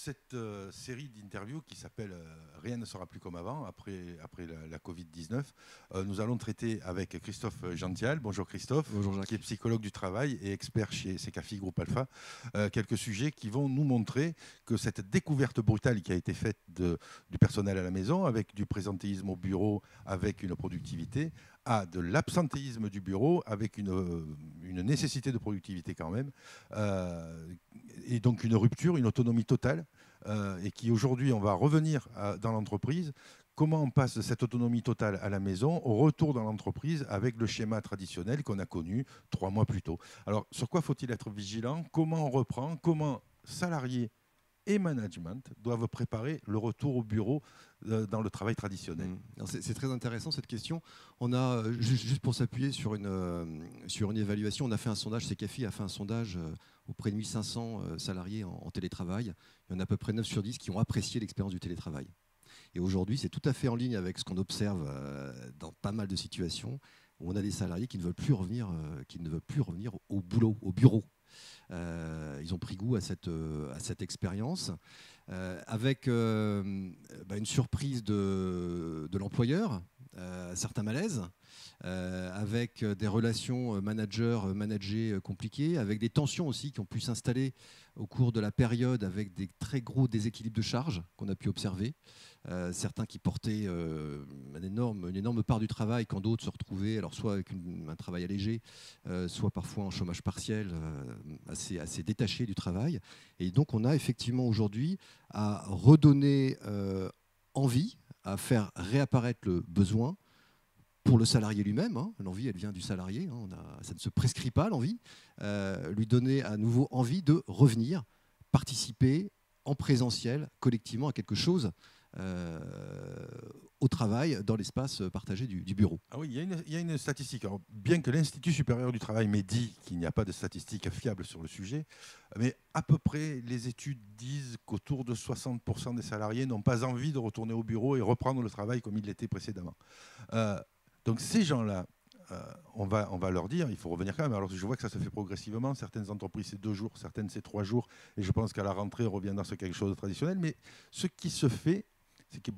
cette série d'interviews qui s'appelle Rien ne sera plus comme avant, après la Covid-19. Nous allons traiter avec Christophe Gential. Bonjour Christophe. Bonjour Jacques. Qui est psychologue du travail et expert chez Secafi Groupe Alpha. Quelques sujets qui vont nous montrer que cette découverte brutale qui a été faite du personnel à la maison, avec du présentéisme au bureau, avec une productivité, à de l'absentéisme du bureau, avec une nécessité de productivité quand même, et donc une rupture, une autonomie totale, et qui aujourd'hui, on va revenir dans l'entreprise. Comment on passe de cette autonomie totale à la maison au retour dans l'entreprise avec le schéma traditionnel qu'on a connu 3 mois plus tôt. Alors, sur quoi faut-il être vigilant? Comment on reprend? Comment salariés et management doivent préparer le retour au bureau dans le travail traditionnel? C'est très intéressant cette question. On a, juste pour s'appuyer sur une évaluation, on a fait un sondage, Secafi a fait un sondage auprès de 1500 salariés en télétravail. Il y en a à peu près 9 sur 10 qui ont apprécié l'expérience du télétravail. Et aujourd'hui, c'est tout à fait en ligne avec ce qu'on observe dans pas mal de situations où on a des salariés qui ne veulent plus revenir, au boulot, au bureau. Ils ont pris goût à cette expérience, avec une surprise de l'employeur, certains malaises, avec des relations managers compliquées, avec des tensions aussi qui ont pu s'installer au cours de la période, avec des très gros déséquilibres de charges qu'on a pu observer. Certains qui portaient une énorme part du travail, quand d'autres se retrouvaient alors soit avec un travail allégé, soit parfois en chômage partiel, assez détaché du travail. Et donc on a effectivement aujourd'hui à redonner envie, à faire réapparaître le besoin pour le salarié lui-même. L'envie, elle vient du salarié, ça ne se prescrit pas, l'envie. Lui donner à nouveau envie de revenir, participer en présentiel, collectivement, à quelque chose au travail, dans l'espace partagé du bureau. Ah oui, il y a une statistique. Alors, bien que l'Institut supérieur du travail m'ait dit qu'il n'y a pas de statistiques fiables sur le sujet, mais à peu près les études disent qu'autour de 60% des salariés n'ont pas envie de retourner au bureau et reprendre le travail comme il l'était précédemment. Donc ces gens-là, on va leur dire, il faut revenir quand même. Alors je vois que ça se fait progressivement. Certaines entreprises, c'est 2 jours, certaines, c'est 3 jours. Et je pense qu'à la rentrée, on reviendra sur quelque chose de traditionnel. Mais ce qui se fait, c'est que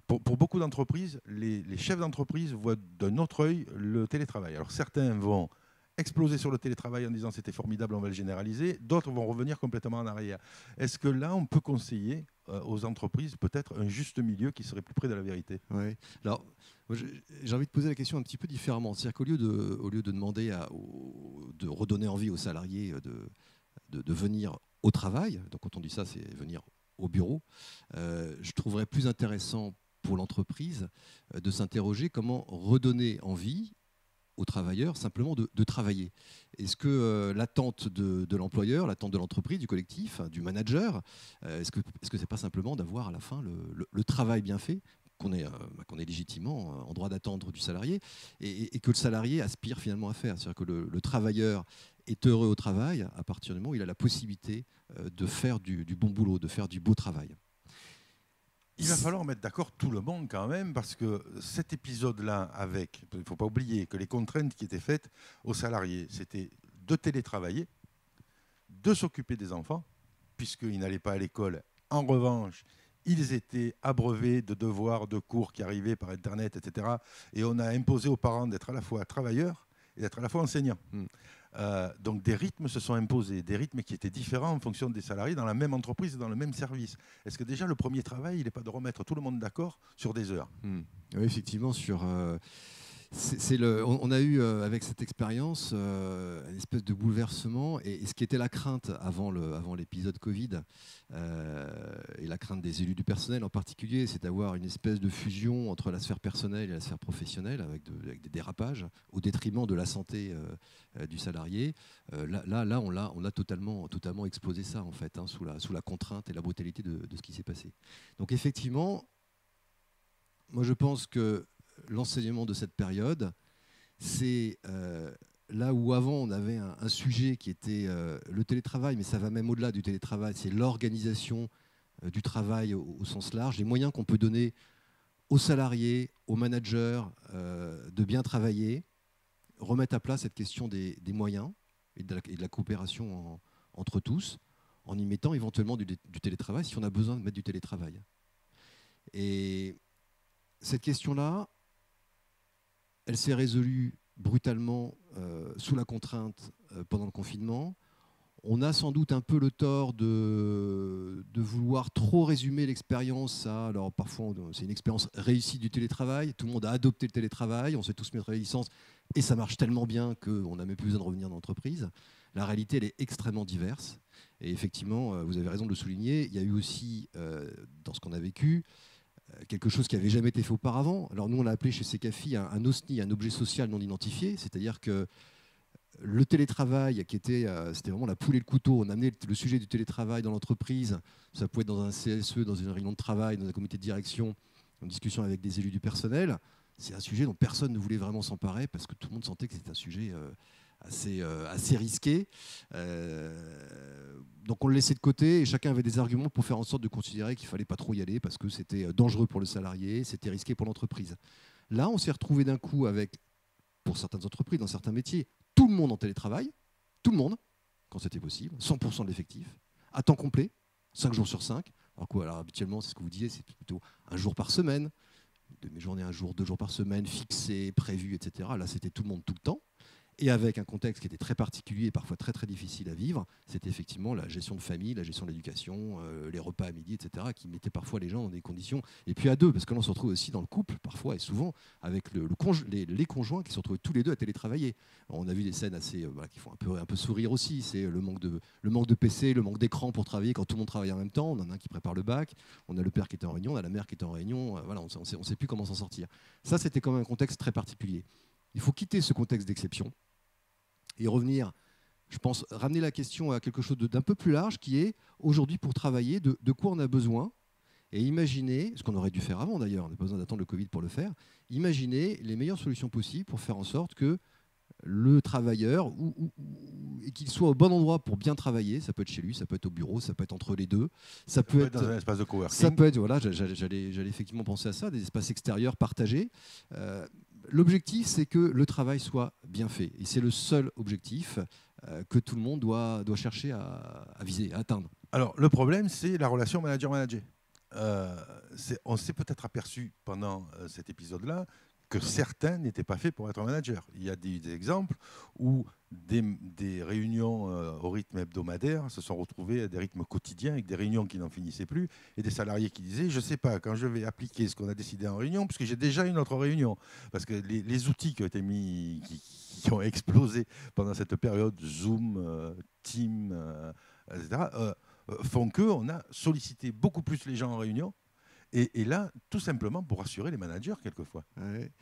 pour beaucoup d'entreprises, les chefs d'entreprise voient d'un autre œil le télétravail. Alors certains vont exploser sur le télétravail en disant c'était formidable, on va le généraliser. D'autres vont revenir complètement en arrière. Est-ce que là, on peut conseiller aux entreprises peut-être un juste milieu qui serait plus près de la vérité? Oui. Alors, j'ai envie de poser la question un petit peu différemment. C'est-à-dire qu'au lieu de demander de redonner envie aux salariés de venir au travail, donc quand on dit ça, c'est venir au bureau, je trouverais plus intéressant pour l'entreprise de s'interroger comment redonner envie aux travailleurs simplement de travailler. Est-ce que l'attente de l'employeur, l'attente de l'entreprise, du collectif, du manager, est-ce que c'est pas simplement d'avoir à la fin le travail bien fait qu'on est légitimement en droit d'attendre du salarié, et que le salarié aspire finalement à faire? C'est-à-dire que le travailleur est heureux au travail à partir du moment où il a la possibilité de faire du bon boulot, de faire du beau travail. Il va falloir mettre d'accord tout le monde quand même, parce que cet épisode-là, il ne faut pas oublier que les contraintes qui étaient faites aux salariés, c'était de télétravailler, de s'occuper des enfants, puisqu'ils n'allaient pas à l'école. En revanche, ils étaient abreuvés de devoirs, de cours qui arrivaient par Internet, etc. Et on a imposé aux parents d'être à la fois travailleurs et d'être à la fois enseignants. Donc des rythmes se sont imposés, des rythmes qui étaient différents en fonction des salariés dans la même entreprise et dans le même service. Est-ce que déjà le premier travail, il n'est pas de remettre tout le monde d'accord sur des heures? Oui, effectivement, on a eu avec cette expérience une espèce de bouleversement, et ce qui était la crainte avant l'épisode Covid, et la crainte des élus du personnel en particulier, c'est d'avoir une espèce de fusion entre la sphère personnelle et la sphère professionnelle avec des dérapages au détriment de la santé du salarié. Là, on a totalement explosé ça en fait, sous la contrainte et la brutalité de ce qui s'est passé. Donc effectivement, moi je pense que l'enseignement de cette période, c'est là où avant on avait un sujet qui était le télétravail, mais ça va même au-delà du télétravail, c'est l'organisation du travail au sens large, les moyens qu'on peut donner aux salariés, aux managers de bien travailler, remettre à plat cette question des moyens et de la coopération entre tous, en y mettant éventuellement du télétravail si on a besoin de mettre du télétravail. Et cette question-là, elle s'est résolue brutalement sous la contrainte pendant le confinement. On a sans doute un peu le tort de vouloir trop résumer l'expérience à... Alors parfois, c'est une expérience réussie du télétravail. Tout le monde a adopté le télétravail. On s'est tous mis à la licence et ça marche tellement bien qu'on n'a même plus besoin de revenir dans l'entreprise. La réalité, elle est extrêmement diverse. Et effectivement, vous avez raison de le souligner, il y a eu aussi, dans ce qu'on a vécu, quelque chose qui n'avait jamais été fait auparavant. Alors nous, on l'a appelé chez Secafi un OSNI, un objet social non identifié, c'est-à-dire que le télétravail, c'était vraiment la poule et le couteau. On amenait le sujet du télétravail dans l'entreprise. Ça pouvait être dans un CSE, dans une réunion de travail, dans un comité de direction, en discussion avec des élus du personnel. C'est un sujet dont personne ne voulait vraiment s'emparer parce que tout le monde sentait que c'était un sujet assez risqué. Donc on le laissait de côté et chacun avait des arguments pour faire en sorte de considérer qu'il ne fallait pas trop y aller parce que c'était dangereux pour le salarié, c'était risqué pour l'entreprise. Là, on s'est retrouvé d'un coup avec, pour certaines entreprises, dans certains métiers, tout le monde en télétravail, tout le monde, quand c'était possible, 100% de l'effectif, à temps complet, 5 jours sur 5. Alors habituellement, c'est ce que vous disiez, c'est plutôt un jour par semaine, de mes journées, 1 jour, 2 jours par semaine, fixés, prévus, etc. Là, c'était tout le monde tout le temps. Et avec un contexte qui était très particulier et parfois très très difficile à vivre, c'était effectivement la gestion de famille, la gestion de l'éducation, les repas à midi, etc., qui mettaient parfois les gens dans des conditions. Et puis à deux, parce que l'on se retrouve aussi dans le couple, parfois et souvent, avec les conjoints qui se retrouvent tous les deux à télétravailler. On a vu des scènes assez, qui font un peu sourire aussi. C'est le manque de PC, le manque d'écran pour travailler quand tout le monde travaille en même temps. On en a un qui prépare le bac, on a le père qui est en réunion, on a la mère qui est en réunion. Voilà, on ne sait plus comment s'en sortir. Ça, c'était quand même un contexte très particulier. Il faut quitter ce contexte d'exception et revenir, je pense, ramener la question à quelque chose d'un peu plus large qui est, aujourd'hui, pour travailler, de quoi on a besoin et imaginer, ce qu'on aurait dû faire avant d'ailleurs, on n'a pas besoin d'attendre le Covid pour le faire, imaginer les meilleures solutions possibles pour faire en sorte que le travailleur, qu'il soit au bon endroit pour bien travailler, ça peut être chez lui, ça peut être au bureau, ça peut être entre les deux, ça peut être dans un espace de coworking. Ça peut être, voilà, j'allais effectivement penser à ça, des espaces extérieurs partagés. L'objectif, c'est que le travail soit bien fait. Et c'est le seul objectif que tout le monde doit chercher à viser, à atteindre. Alors, le problème, c'est la relation manager-manager. On s'est peut-être aperçu pendant cet épisode-là que certains n'étaient pas faits pour être manager. Il y a des exemples où des réunions au rythme hebdomadaire se sont retrouvées à des rythmes quotidiens, avec des réunions qui n'en finissaient plus, et des salariés qui disaient « je ne sais pas, quand je vais appliquer ce qu'on a décidé en réunion, puisque j'ai déjà une autre réunion ». Parce que les outils qui ont été mis, qui ont explosé pendant cette période, Zoom, Teams, etc., font qu'on a sollicité beaucoup plus les gens en réunion, et là, tout simplement pour rassurer les managers, quelquefois. Ouais.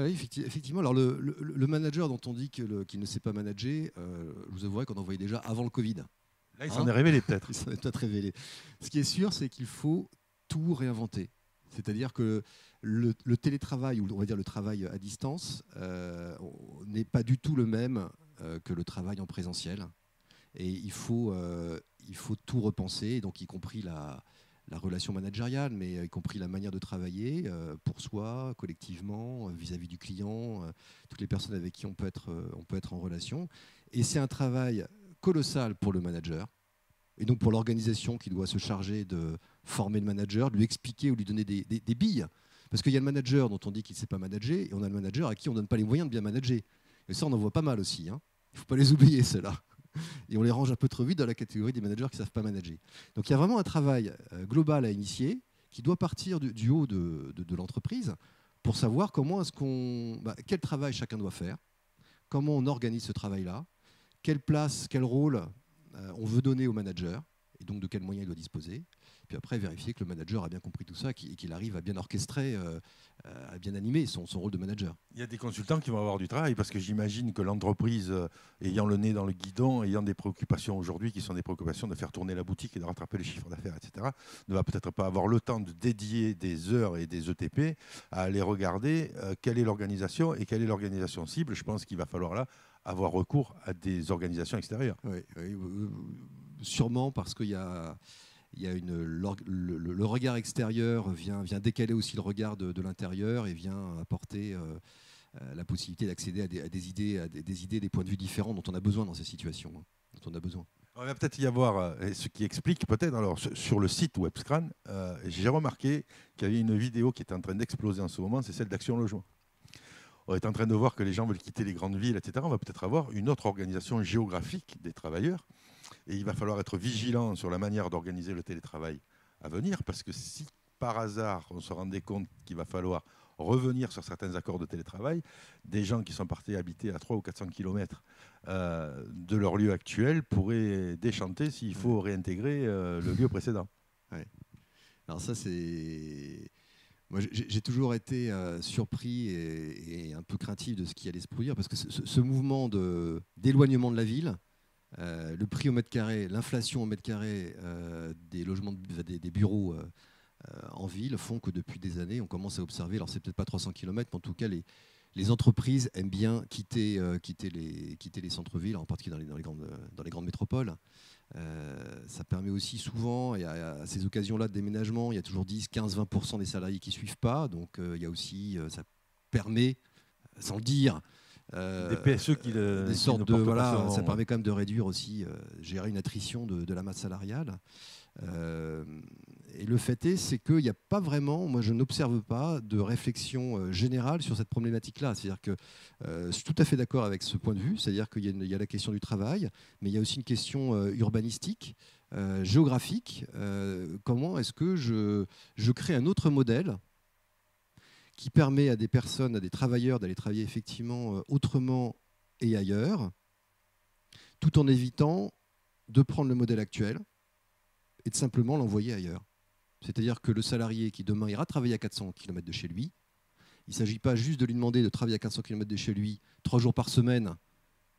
Effectivement, alors le manager dont on dit qu'il ne sait pas manager, je vous avouerai qu'on en voyait déjà avant le Covid. Là, il s'en est révélé peut-être. Il s'en est peut-être révélé. Ce qui est sûr, c'est qu'il faut tout réinventer. C'est-à-dire que le télétravail, ou on va dire le travail à distance, n'est pas du tout le même que le travail en présentiel. Et il faut tout repenser, donc y compris la relation managériale, mais y compris la manière de travailler pour soi, collectivement, vis-à-vis du client, toutes les personnes avec qui on peut être en relation. Et c'est un travail colossal pour le manager, et donc pour l'organisation qui doit se charger de former le manager, de lui expliquer ou lui donner des billes. Parce qu'il y a le manager dont on dit qu'il ne sait pas manager, et on a le manager à qui on ne donne pas les moyens de bien manager. Et ça, on en voit pas mal aussi. Hein. Il ne faut pas les oublier, ceux-là. Et on les range un peu trop vite dans la catégorie des managers qui ne savent pas manager. Donc il y a vraiment un travail global à initier qui doit partir du haut de l'entreprise pour savoir quel travail chacun doit faire, comment on organise ce travail-là, quelle place, quel rôle on veut donner au manager, et donc de quels moyens il doit disposer. Puis après, vérifier que le manager a bien compris tout ça et qu'il arrive à bien orchestrer, à bien animer son rôle de manager. Il y a des consultants qui vont avoir du travail parce que j'imagine que l'entreprise, ayant le nez dans le guidon, ayant des préoccupations aujourd'hui qui sont des préoccupations de faire tourner la boutique et de rattraper les chiffres d'affaires, etc., ne va peut-être pas avoir le temps de dédier des heures et des ETP à aller regarder quelle est l'organisation et quelle est l'organisation cible. Je pense qu'il va falloir là avoir recours à des organisations extérieures. Oui, sûrement parce qu'il y a... le regard extérieur vient décaler aussi le regard de l'intérieur et vient apporter la possibilité d'accéder à des idées, des points de vue différents dont on a besoin dans ces situations. Dont on a besoin. Il va peut-être y avoir, ce qui explique peut-être, alors sur le site Webscran, j'ai remarqué qu'il y avait une vidéo qui est en train d'exploser en ce moment, c'est celle d'Action Logement. On est en train de voir que les gens veulent quitter les grandes villes, etc. On va peut-être avoir une autre organisation géographique des travailleurs. Et il va falloir être vigilant sur la manière d'organiser le télétravail à venir, parce que si par hasard on se rendait compte qu'il va falloir revenir sur certains accords de télétravail, des gens qui sont partis habiter à 300 ou 400 km de leur lieu actuel pourraient déchanter s'il faut réintégrer le lieu précédent. Ouais. Alors ça, c'est... Moi, j'ai toujours été surpris et un peu craintif de ce qui allait se produire, parce que ce mouvement d'éloignement de la ville, le prix au mètre carré, l'inflation au mètre carré des logements, des bureaux en ville font que depuis des années, on commence à observer, alors c'est peut-être pas 300 km, mais en tout cas, les entreprises aiment bien quitter les centres-villes, en particulier dans les grandes métropoles. Ça permet aussi souvent, et à ces occasions-là de déménagement, il y a toujours 10, 15, 20% des salariés qui ne suivent pas. Donc il y a aussi, ça permet, sans le dire, des PSE des sortes de, voilà, ça permet quand même de réduire aussi, gérer une attrition de la masse salariale. Et le fait est, c'est qu'il n'y a pas vraiment, moi je n'observe pas de réflexion générale sur cette problématique-là. C'est-à-dire que je suis tout à fait d'accord avec ce point de vue, c'est-à-dire qu'il y a la question du travail, mais il y a aussi une question urbanistique, géographique. Comment est-ce que je crée un autre modèle qui permet à des personnes, à des travailleurs d'aller travailler effectivement autrement et ailleurs, tout en évitant de prendre le modèle actuel et de simplement l'envoyer ailleurs. C'est-à-dire que le salarié qui demain ira travailler à 400 km de chez lui, il ne s'agit pas juste de lui demander de travailler à 400 km de chez lui 3 jours par semaine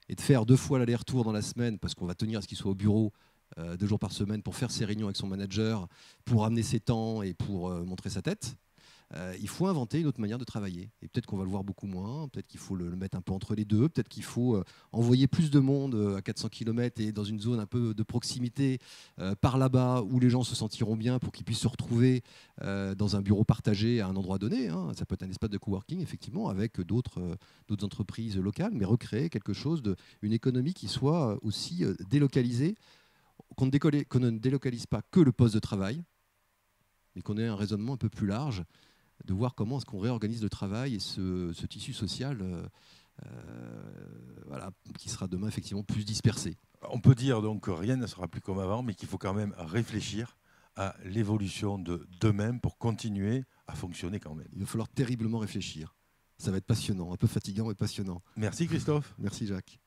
et de faire 2 fois l'aller-retour dans la semaine parce qu'on va tenir à ce qu'il soit au bureau 2 jours par semaine pour faire ses réunions avec son manager, pour amener ses temps et pour montrer sa tête. Il faut inventer une autre manière de travailler. Et peut-être qu'on va le voir beaucoup moins, peut-être qu'il faut le mettre un peu entre les deux, peut-être qu'il faut envoyer plus de monde à 400 km et dans une zone un peu de proximité par là-bas où les gens se sentiront bien pour qu'ils puissent se retrouver dans un bureau partagé à un endroit donné. Hein. Ça peut être un espace de coworking, effectivement, avec d'autres entreprises locales, mais recréer quelque chose, une économie qui soit aussi délocalisée, qu'on ne délocalise pas que le poste de travail, mais qu'on ait un raisonnement un peu plus large, de voir comment est-ce qu'on réorganise le travail et ce tissu social voilà, qui sera demain effectivement plus dispersé. On peut dire donc que rien ne sera plus comme avant, mais qu'il faut quand même réfléchir à l'évolution de demain pour continuer à fonctionner quand même. Il va falloir terriblement réfléchir. Ça va être passionnant, un peu fatigant mais passionnant. Merci Christophe. Merci Jacques.